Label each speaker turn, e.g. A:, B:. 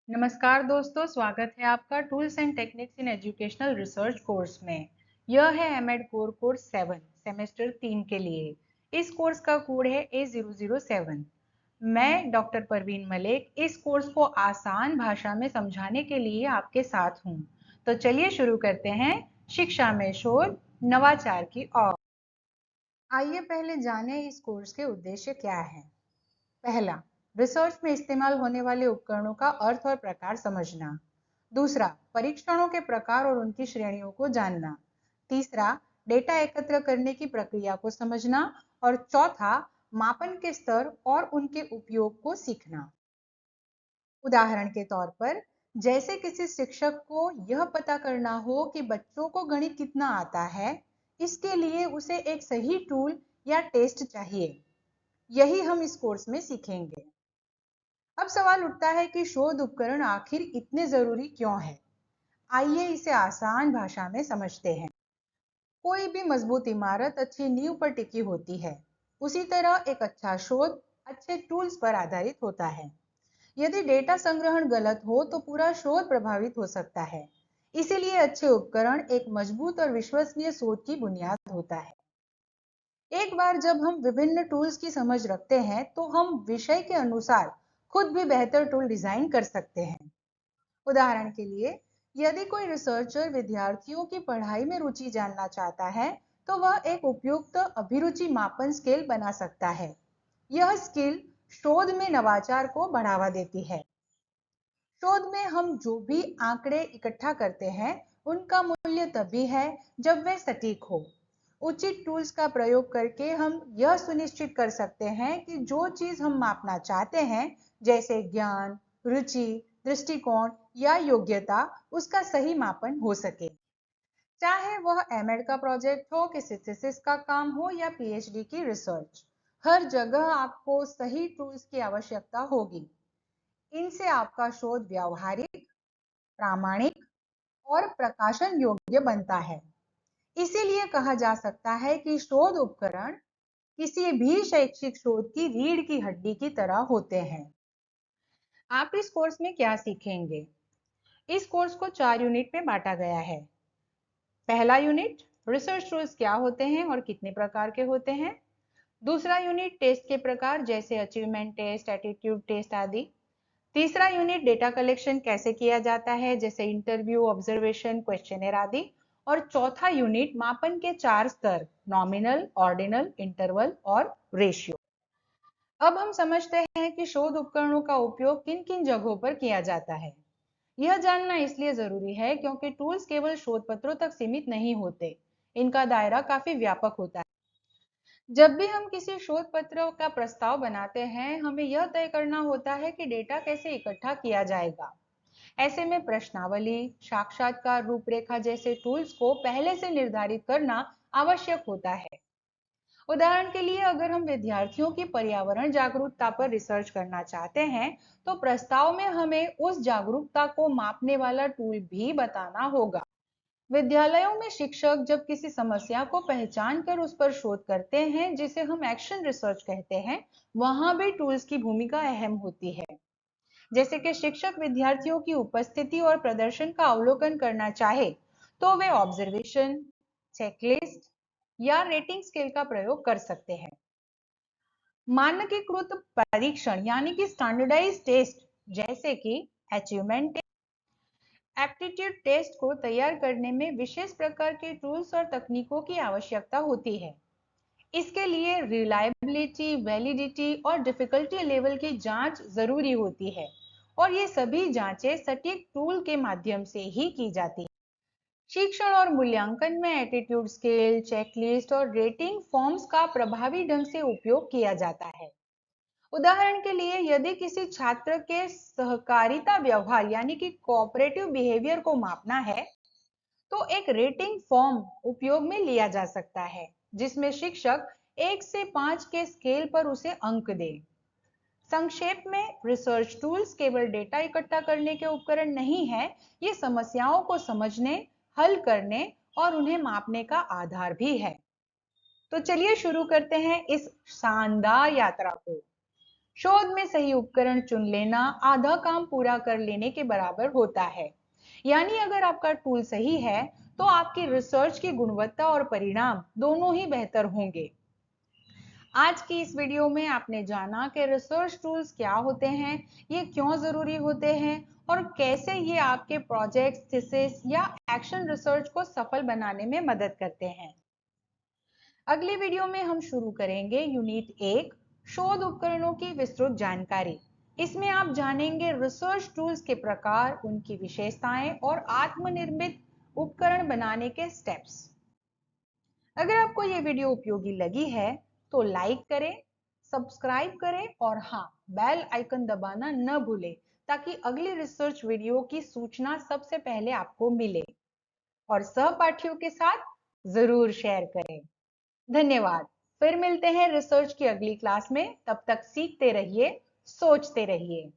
A: नमस्कार दोस्तों, स्वागत है आपका tools and techniques in educational research course में। यह है एमएड कोर कोर्स 7 सेमेस्टर 3 के लिए। इस कोर्स का कोड है A007। मैं डॉक्टर परवीन मलिक इस कोर्स को आसान भाषा में समझाने के लिए आपके साथ हूँ। तो चलिए शुरू करते हैं शिक्षा में शोध नवाचार की ओर। आइए पहले जानें इस कोर्स के उद्देश्य क्या है। पहला, रिसर्च में इस्तेमाल होने वाले उपकरणों का अर्थ और प्रकार समझना। दूसरा, परीक्षणों के प्रकार और उनकी श्रेणियों को जानना। तीसरा, डेटा एकत्र करने की प्रक्रिया को समझना। और चौथा, मापन के स्तर और उनके उपयोग को सीखना। उदाहरण के तौर पर, जैसे किसी शिक्षक को यह पता करना हो कि बच्चों को गणित कितना आता है, इसके लिए उसे एक सही टूल या टेस्ट चाहिए। यही हम इस कोर्स में सीखेंगे। अब सवाल उठता है कि शोध उपकरण आखिर इतने जरूरी क्यों है। आइए इसे आसान भाषा में समझते हैं। कोई भी मजबूत इमारत अच्छी नींव पर टिकी होती है। उसी तरह एक अच्छा शोध अच्छे टूल्स पर आधारित होता है। यदि डेटा संग्रहण गलत हो तो पूरा शोध प्रभावित हो सकता है। इसीलिए अच्छे उपकरण एक मजबूत और विश्वसनीय शोध की बुनियाद होता है। एक बार जब हम विभिन्न टूल्स की समझ रखते हैं तो हम विषय के अनुसार खुद भी बेहतर टूल डिजाइन कर सकते हैं। उदाहरण के लिए, यदि कोई रिसर्चर विद्यार्थियों की पढ़ाई में रुचि जानना चाहता है तो वह एक उपयुक्त अभिरुचि मापन स्केल बना सकता है। यह स्केल शोध में नवाचार को बढ़ावा देती है। शोध में हम जो भी आंकड़े इकट्ठा करते हैं उनका मूल्य तभी है जब वे सटीक हो। उचित टूल्स का प्रयोग करके हम यह सुनिश्चित कर सकते हैं कि जो चीज हम मापना चाहते हैं, जैसे ज्ञान, रुचि, दृष्टिकोण या योग्यता, उसका सही मापन हो सके। चाहे वह एमएड का प्रोजेक्ट हो, किसी थीसिस का काम हो या पीएचडी की रिसर्च, हर जगह आपको सही टूल्स की आवश्यकता होगी। इनसे आपका शोध व्यावहारिक, प्रामाणिक और प्रकाशन योग्य बनता है। इसीलिए कहा जा सकता है कि शोध उपकरण किसी भी शैक्षिक शोध की रीढ़ की हड्डी की तरह होते हैं। आप इस कोर्स में क्या सीखेंगे? इस कोर्स को 4 यूनिट में बांटा गया है। पहला यूनिट, रिसर्च टूल्स क्या होते हैं और कितने प्रकार के होते हैं। दूसरा यूनिट, टेस्ट के प्रकार जैसे अचीवमेंट टेस्ट, एटीट्यूड टेस्ट आदि। तीसरा यूनिट, डेटा कलेक्शन कैसे किया जाता है जैसे इंटरव्यू, ऑब्जर्वेशन, क्वेश्चनर आदि। और चौथा यूनिट, मापन के 4 स्तर, नॉमिनल, ऑर्डिनल, इंटरवल और रेशियो। अब हम समझते हैं कि शोध उपकरणों का उपयोग किन किन जगहों पर किया जाता है। यह जानना इसलिए जरूरी है क्योंकि टूल्स केवल शोध पत्रों तक सीमित नहीं होते। इनका दायरा काफी व्यापक होता है। जब भी हम किसी शोध पत्र का प्रस्ताव बनाते हैं, हमें यह तय करना होता है कि डेटा कैसे इकट्ठा किया जाएगा। ऐसे में प्रश्नावली, साक्षात्कार रूपरेखा जैसे टूल्स को पहले से निर्धारित करना आवश्यक होता है। उदाहरण के लिए, अगर हम विद्यार्थियों की पर्यावरण जागरूकता पर रिसर्च करना चाहते हैं, तो प्रस्ताव में हमें उस जागरूकता को मापने वाला टूल भी बताना होगा। विद्यालयों में शिक्षक जब किसी समस्या को पहचान कर उस पर शोध करते हैं, जिसे हम एक्शन रिसर्च कहते हैं, वहां भी टूल्स की भूमिका अहम होती है। जैसे कि शिक्षक विद्यार्थियों की उपस्थिति और प्रदर्शन का अवलोकन करना चाहे तो वे ऑब्जर्वेशन, चेकलिस्ट या रेटिंग स्केल का प्रयोग कर सकते हैं। मानकीकृत परीक्षण यानी कि स्टैंडर्डाइज टेस्ट जैसे कि अचीवमेंट, एप्टीट्यूड टेस्ट को तैयार करने में विशेष प्रकार के टूल्स और तकनीकों की आवश्यकता होती है। इसके लिए रिलायबिलिटी, वैलिडिटी और डिफिकल्टी लेवल की जांच जरूरी होती है, और ये सभी जांचें सटीक टूल के माध्यम से ही की जाती हैं। शिक्षण और मूल्यांकन में एटीट्यूड स्केल, चेकलिस्ट और रेटिंग फॉर्म्स का प्रभावी ढंग से उपयोग किया जाता है। उदाहरण के लिए, यदि किसी छात्र के सहकारिता व्यवहार यानी कि कोऑपरेटिव बिहेवियर को मापना है, तो एक रेटिंग फॉर्म उपयोग में लिया जा सकता है, जिसमें शिक्षक 1 से 5 के स्केल पर उसे अंक दे। संक्षेप में, रिसर्च टूल्स केवल डेटा इकट्ठा करने के उपकरण नहीं है, ये समस्याओं को समझने, हल करने और उन्हें मापने का आधार भी है। तो चलिए शुरू करते हैं इस शानदार यात्रा को। शोध में सही उपकरण चुन लेना आधा काम पूरा कर लेने के बराबर होता है। यानी अगर आपका टूल सही है तो आपकी रिसर्च की गुणवत्ता और परिणाम दोनों ही बेहतर होंगे। आज की इस वीडियो में आपने जाना कि रिसर्च टूल्स क्या होते हैं, ये क्यों जरूरी होते हैं और कैसे ये आपके प्रोजेक्ट, थीसिस या एक्शन रिसर्च को सफल बनाने में मदद करते हैं। अगली वीडियो में हम शुरू करेंगे यूनिट 1, शोध उपकरणों की विस्तृत जानकारी। इसमें आप जानेंगे रिसर्च टूल्स के प्रकार, उनकी विशेषताएं और आत्मनिर्मित उपकरण बनाने के स्टेप्स। अगर आपको ये वीडियो उपयोगी लगी है तो लाइक करें, सब्सक्राइब करें और हाँ, बेल आइकन दबाना न भूलें ताकि अगली रिसर्च वीडियो की सूचना सबसे पहले आपको मिले। और सहपाठियों के साथ जरूर शेयर करें। धन्यवाद। फिर मिलते हैं रिसर्च की अगली क्लास में। तब तक सीखते रहिए, सोचते रहिए।